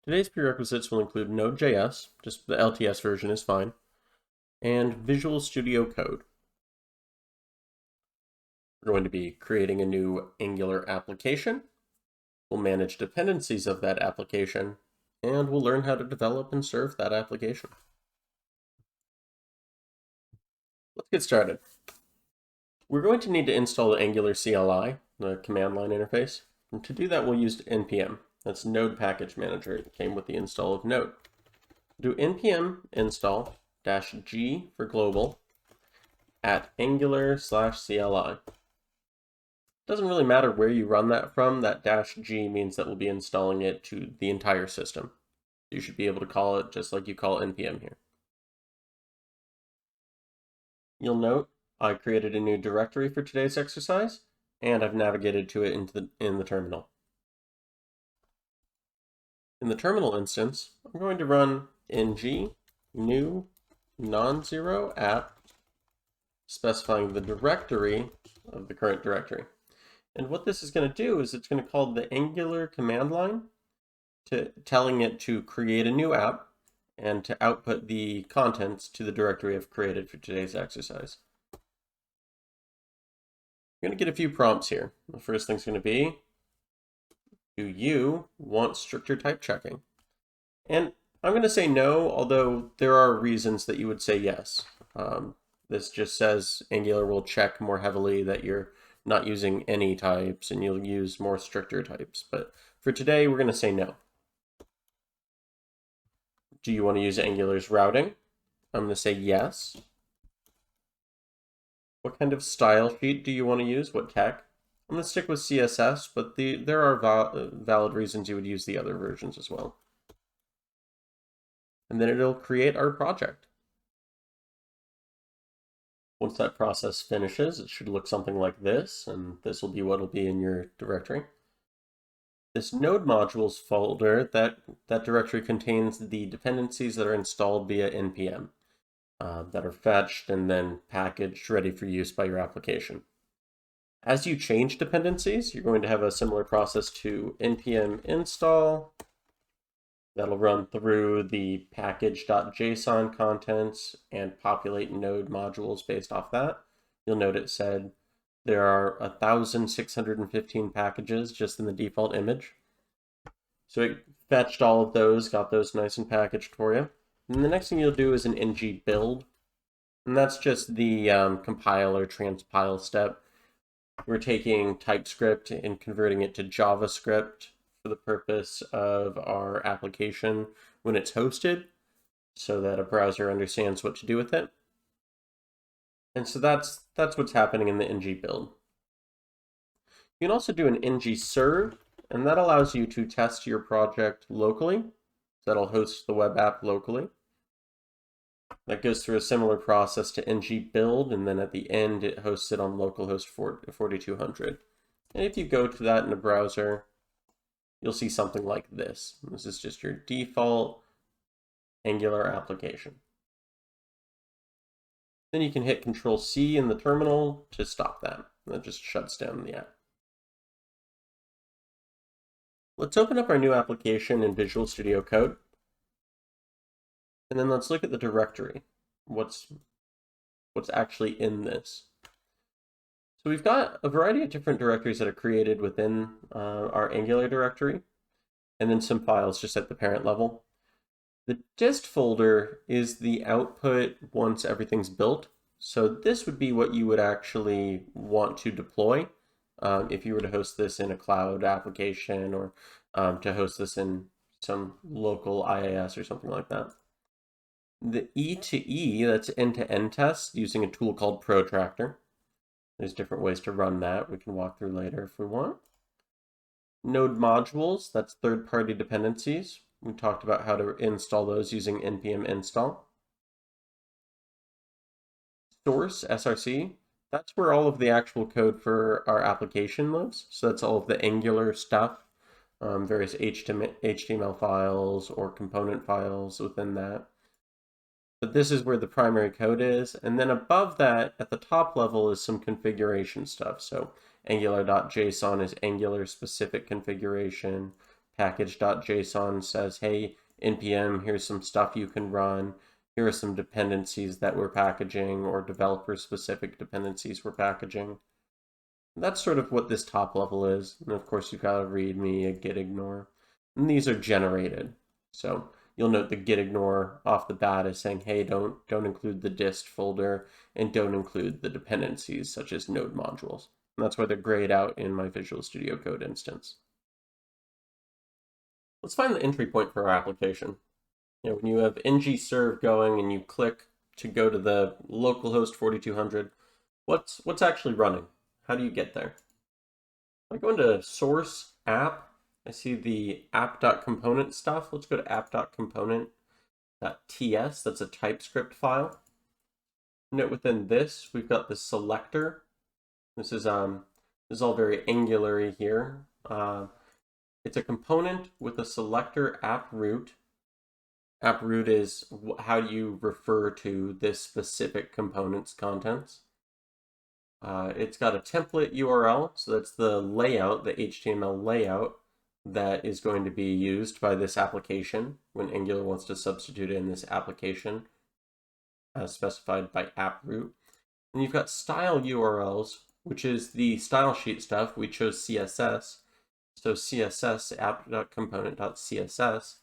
Today's prerequisites will include Node.js, just the LTS version is fine, and Visual Studio Code. We're going to be creating a new Angular application. We'll manage dependencies of that application, and we'll learn how to develop and serve that application. Let's get started. We're going to need to install the Angular CLI, the command line interface. And to do that, we'll use npm. That's Node Package Manager. It came with the install of Node. Do npm install -g for global at angular/CLI. Doesn't really matter where you run that from. That -g means that we'll be installing it to the entire system. You should be able to call it just like you call npm here. You'll note I created a new directory for today's exercise, and I've navigated to it in the terminal. In the terminal instance, I'm going to run ng new non-zero app, specifying the directory of the current directory. And what this is going to do is it's going to call the Angular command line, telling it to create a new app and to output the contents to the directory I've created for today's exercise. You're going to get a few prompts here. The first thing's going to be, do you want stricter type checking? And I'm going to say no, although there are reasons that you would say yes. This just says Angular will check more heavily that you're not using any types and you'll use more stricter types. But for today, we're going to say no. Do you want to use Angular's routing? I'm going to say yes. What kind of style sheet do you want to use? What tech? I'm going to stick with CSS, but there are valid reasons you would use the other versions as well. And then it'll create our project. Once that process finishes, it should look something like this, and this will be what will be in your directory. This node modules folder, that directory contains the dependencies that are installed via npm, that are fetched and then packaged, ready for use by your application. As you change dependencies, you're going to have a similar process to npm install. That'll run through the package.json contents and populate node modules based off that. You'll note it said there are 1,615 packages just in the default image. So it fetched all of those, got those nice and packaged for you. And the next thing you'll do is an ng build. And that's just the compile or transpile step. We're taking TypeScript and converting it to JavaScript for the purpose of our application when it's hosted, so that a browser understands what to do with it. And so that's what's happening in the ng build. You can also do an ng serve, and that allows you to test your project locally. That'll host the web app locally. That goes through a similar process to ng build, and then at the end it hosts it on localhost 4200. And if you go to that in a browser, you'll see something like this. This is just your default Angular application. Then you can hit Control-C in the terminal to stop that. That just shuts down the app. Let's open up our new application in Visual Studio Code. And then let's look at the directory. What's actually in this? So we've got a variety of different directories that are created within our Angular directory, and then some files just at the parent level. The dist folder is the output once everything's built. So this would be what you would actually want to deploy if you were to host this in a cloud application or to host this in some local IIS or something like that. The E2E, that's end-to-end test using a tool called Protractor. There's different ways to run that. We can walk through later if we want. Node modules, that's third-party dependencies. We talked about how to install those using npm install. Source, SRC, that's where all of the actual code for our application lives. So that's all of the Angular stuff, various HTML files or component files within that. But this is where the primary code is. And then above that, at the top level, is some configuration stuff. So Angular.json is Angular specific configuration. package.json says, hey, npm, here's some stuff you can run. Here are some dependencies that we're packaging, or developer-specific dependencies we're packaging. And that's sort of what this top level is. And of course, you've got a readme, a git ignore. And these are generated. So you'll note the git ignore off the bat is saying, hey, don't include the dist folder, and don't include the dependencies such as node modules. And that's why they're grayed out in my Visual Studio Code instance. Let's find the entry point for our application. When you have ngserve going and you click to go to the localhost 4200, what's actually running? How do you get there? I go into source app. I see the app.component stuff. Let's go to app.component.ts. That's a TypeScript file. Note within this, we've got the selector. This is all very Angular-y here. It's a component with a selector app root. App root is how you refer to this specific component's contents. It's got a template URL, so that's the layout, the HTML layout that is going to be used by this application when Angular wants to substitute in this application as specified by app root. And you've got style URLs, which is the style sheet stuff. We chose CSS, so CSS app.component.css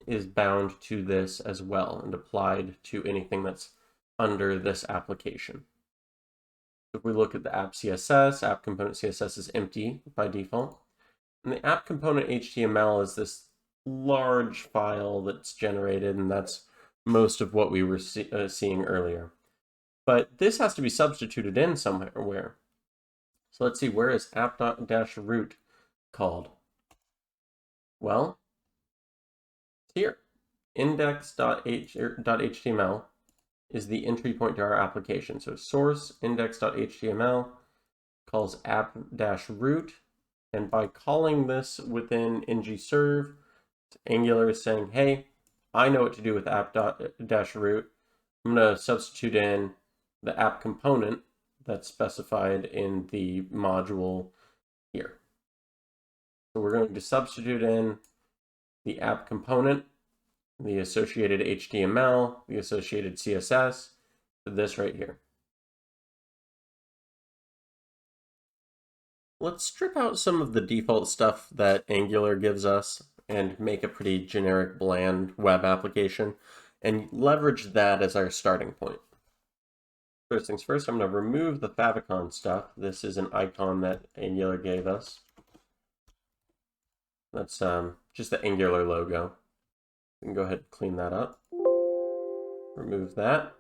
is bound to this as well and applied to anything that's under this application. If we look at the app CSS, app component CSS is empty by default. And the app component HTML is this large file that's generated, and that's most of what we were seeing earlier. But this has to be substituted in somewhere. So let's see, where is app.root called? Well, here, index.html is the entry point to our application. So source index.html calls app-root, and by calling this within ngserve, Angular is saying, hey, I know what to do with app-root. I'm going to substitute in the app component that's specified in the module here. So we're going to substitute in the app component, the associated HTML, the associated CSS, to this right here. Let's strip out some of the default stuff that Angular gives us and make a pretty generic, bland web application and leverage that as our starting point. First things first, I'm going to remove the favicon stuff. This is an icon that Angular gave us. That's just the Angular logo. We can go ahead and clean that up. Remove that.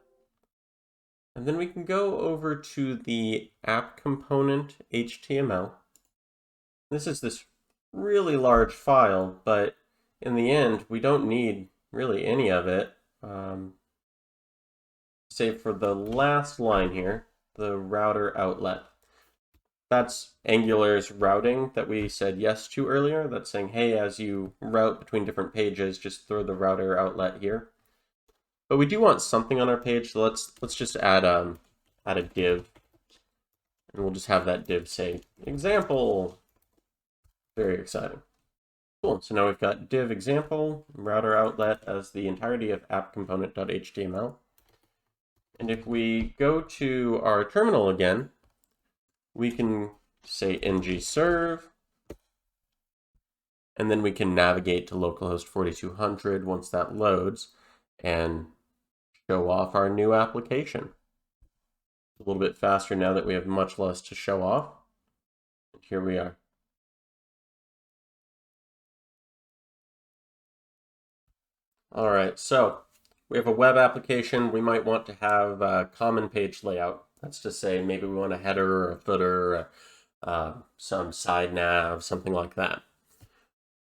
And then we can go over to the app component HTML. This is this really large file, but in the end, we don't need really any of it, save for the last line here, the router outlet. That's Angular's routing that we said yes to earlier. That's saying, hey, as you route between different pages, just throw the router outlet here. But we do want something on our page, so let's just add a div, and we'll just have that div say example. Very exciting. Cool. So now we've got div example, router outlet as the entirety of app-component.html. And if we go to our terminal again, we can say ngserve, and then we can navigate to localhost 4200 once that loads and show off our new application. A little bit faster now that we have much less to show off. And here we are. All right, so we have a web application. We might want to have a common page layout. That's to say, maybe we want a header or a footer, or, some side nav, something like that.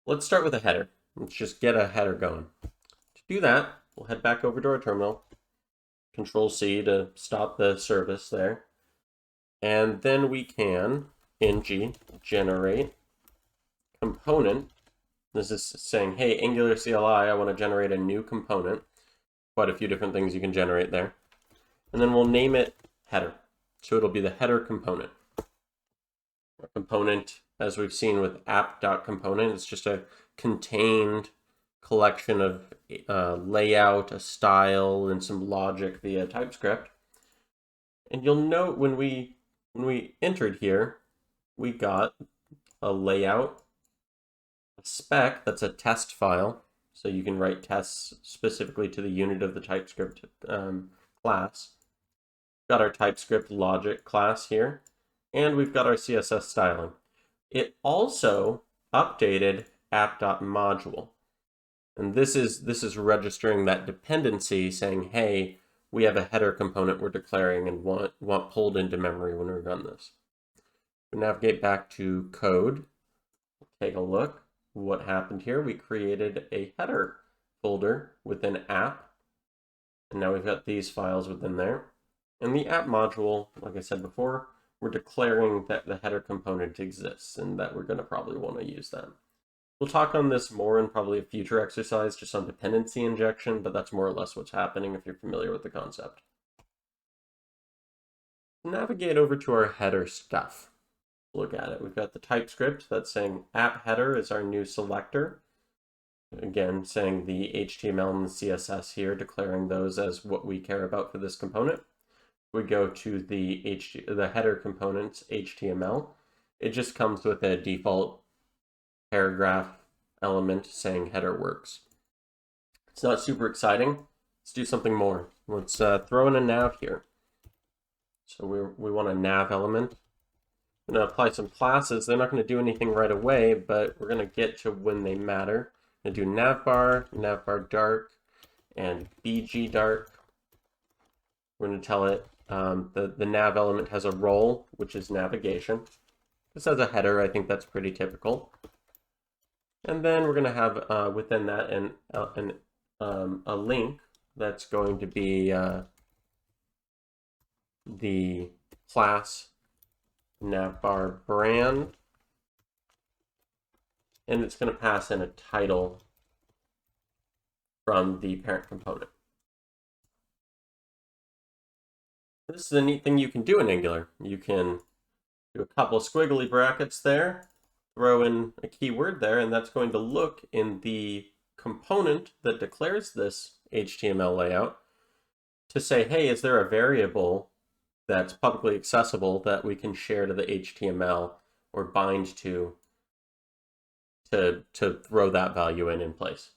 Let's start with a header. Let's just get a header going. To do that, we'll head back over to our terminal, Control-C to stop the service there. And then we can ng generate component. This is saying, hey, Angular CLI, I want to generate a new component. Quite a few different things you can generate there. And then we'll name it header. So it'll be the header component. Our component, as we've seen with app.component, it's just a contained collection of layout, a style, and some logic via TypeScript. And you'll note when we entered here, we got a layout, a spec that's a test file, so you can write tests specifically to the unit of the TypeScript class. Got our TypeScript logic class here, and we've got our CSS styling. It also updated app.module. And this is registering that dependency, saying, hey, we have a header component we're declaring and want pulled into memory when we run this. We navigate back to code, take a look what happened here. We created a header folder within app, and now we've got these files within there. And the app module, like I said before, we're declaring that the header component exists and that we're going to probably want to use that. We'll talk on this more in probably a future exercise, just on dependency injection, but that's more or less what's happening if you're familiar with the concept. Navigate over to our header stuff. Look at it. We've got the TypeScript that's saying app header is our new selector. Again, saying the HTML and the CSS here, declaring those as what we care about for this component. We go to the header components HTML. It just comes with a default paragraph element saying header works. It's not super exciting. Let's do something more. Let's throw in a nav here. So we want a nav element. I'm going to apply some classes. They're not going to do anything right away, but we're going to get to when they matter. I'm going to do navbar dark, and bg dark. We're going to tell it the nav element has a role, which is navigation. This has a header. I think that's pretty typical. And then we're going to have within that a link that's going to be the class navbar brand, and it's going to pass in a title from the parent component. This is a neat thing you can do in Angular. You can do a couple of squiggly brackets there, throw in a keyword there, and that's going to look in the component that declares this HTML layout to say, hey, is there a variable that's publicly accessible that we can share to the HTML or bind to throw that value in place.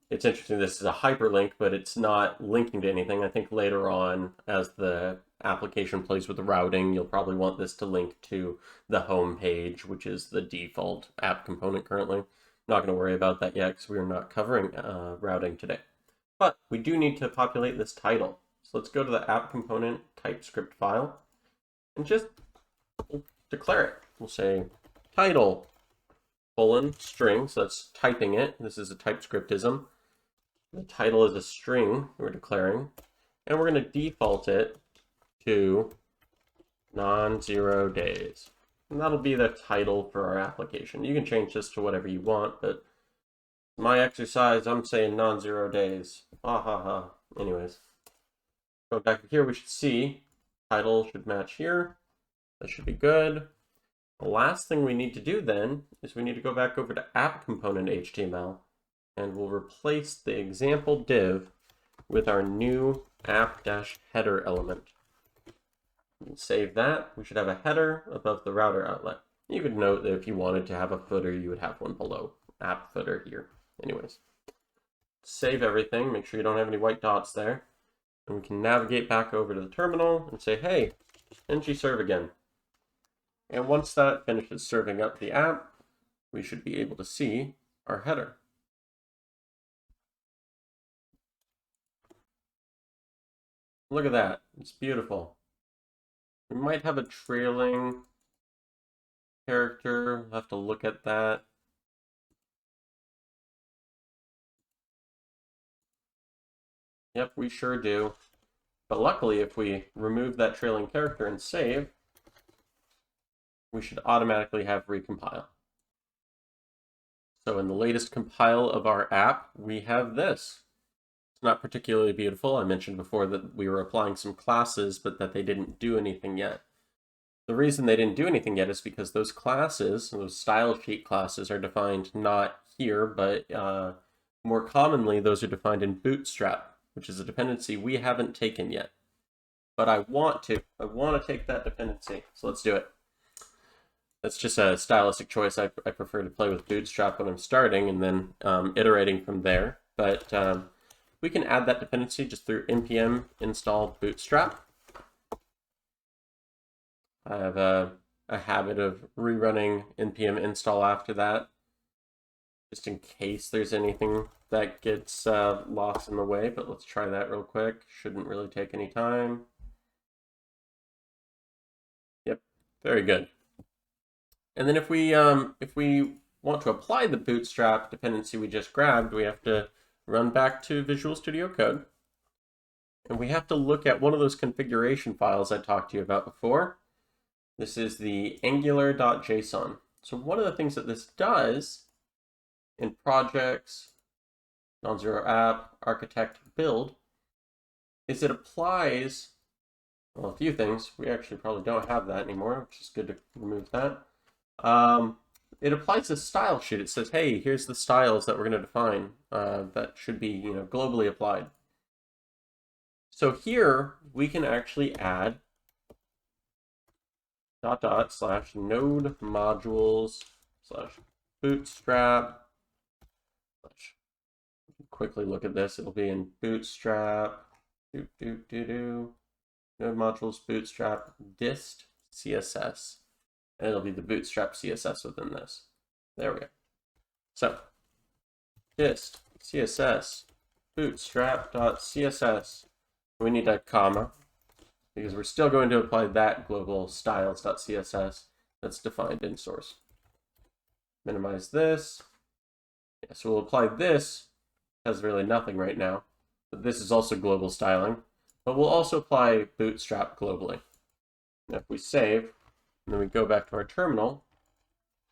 It's interesting, this is a hyperlink, but it's not linking to anything. I think later on, as the application plays with the routing, you'll probably want this to link to the home page, which is the default app component currently. Not going to worry about that yet because we are not covering routing today. But we do need to populate this title. So let's go to the app component TypeScript file and just declare it. We'll say title :string, so that's typing it. This is a TypeScriptism. The title is a string we're declaring, and we're going to default it to non-zero days. And that'll be the title for our application. You can change this to whatever you want, but my exercise, I'm saying non-zero days. Ha ha ha. Anyways, go back here, we should see title should match here. That should be good. The last thing we need to do then is we need to go back over to app component HTML, and we'll replace the example div with our new app-header element. Save that. We should have a header above the router outlet. You could note that if you wanted to have a footer, you would have one below app footer here. Anyways, save everything. Make sure you don't have any white dots there. And we can navigate back over to the terminal and say, hey, ng-serve again. And once that finishes serving up the app, we should be able to see our header. Look at that. It's beautiful. We might have a trailing character. We'll have to look at that. Yep, we sure do. But luckily, if we remove that trailing character and save, we should automatically have recompile. So in the latest compile of our app, we have this. It's not particularly beautiful. I mentioned before that we were applying some classes, but that they didn't do anything yet. The reason they didn't do anything yet is because those classes, those style sheet classes, are defined not here, but more commonly, those are defined in Bootstrap, which is a dependency we haven't taken yet. But I want to take that dependency, so let's do it. That's just a stylistic choice. I prefer to play with Bootstrap when I'm starting and then iterating from there. But we can add that dependency just through npm install bootstrap. I have a habit of rerunning npm install after that, just in case there's anything that gets lost in the way. But let's try that real quick. Shouldn't really take any time. Yep, very good. And then if we want to apply the Bootstrap dependency we just grabbed, we have to run back to Visual Studio Code. And we have to look at one of those configuration files I talked to you about before. This is the angular.json. So one of the things that this does in projects, non-zero app, architect, build, is it applies, well, a few things. We actually probably don't have that anymore, which is good to remove that. It applies a style sheet. It says, hey, here's the styles that we're going to define that should be, globally applied. So here we can actually add / node modules / bootstrap / quickly look at this. It'll be in bootstrap node modules bootstrap dist css. And it'll be the bootstrap CSS within this. There we go. So, dist CSS bootstrap.css. We need a comma because we're still going to apply that global styles.css that's defined in source. Minimize this. Yeah, so we'll apply this. Has really nothing right now, but this is also global styling. But we'll also apply bootstrap globally. Now, if we save, and then we go back to our terminal,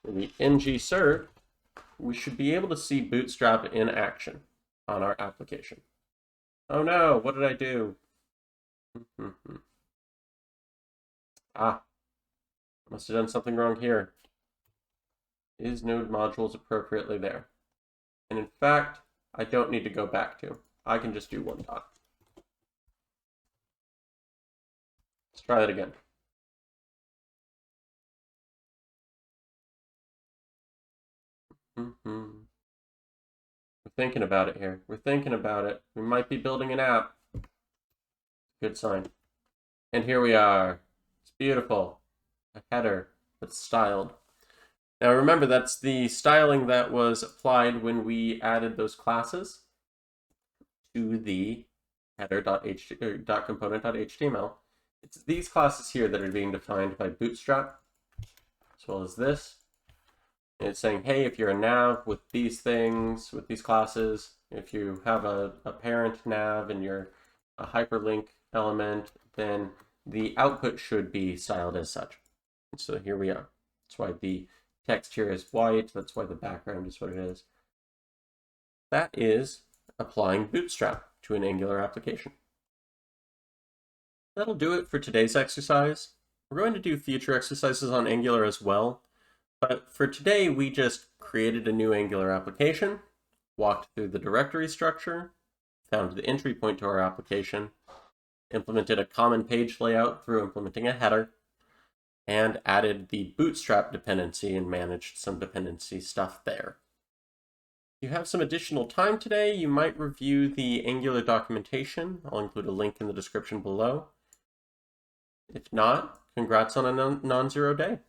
and we ng-serve, we should be able to see Bootstrap in action on our application. Oh no, what did I do? I must have done something wrong here. Is node modules appropriately there? And in fact, I don't need to go back to. I can just do one dot. Let's try that again. We're thinking about it here. We're thinking about it. We might be building an app. Good sign. And here we are. It's beautiful. A header that's styled. Now remember, that's the styling that was applied when we added those classes to the header.component.html. It's these classes here that are being defined by Bootstrap, as well as this. And it's saying, hey, if you're a nav with these things, with these classes, if you have a parent nav and you're a hyperlink element, then the output should be styled as such. And so here we are. That's why the text here is white. That's why the background is what it is. That is applying Bootstrap to an Angular application. That'll do it for today's exercise. We're going to do future exercises on Angular as well. But for today, we just created a new Angular application, walked through the directory structure, found the entry point to our application, implemented a common page layout through implementing a header, and added the Bootstrap dependency and managed some dependency stuff there. If you have some additional time today, you might review the Angular documentation. I'll include a link in the description below. If not, congrats on a non-zero day.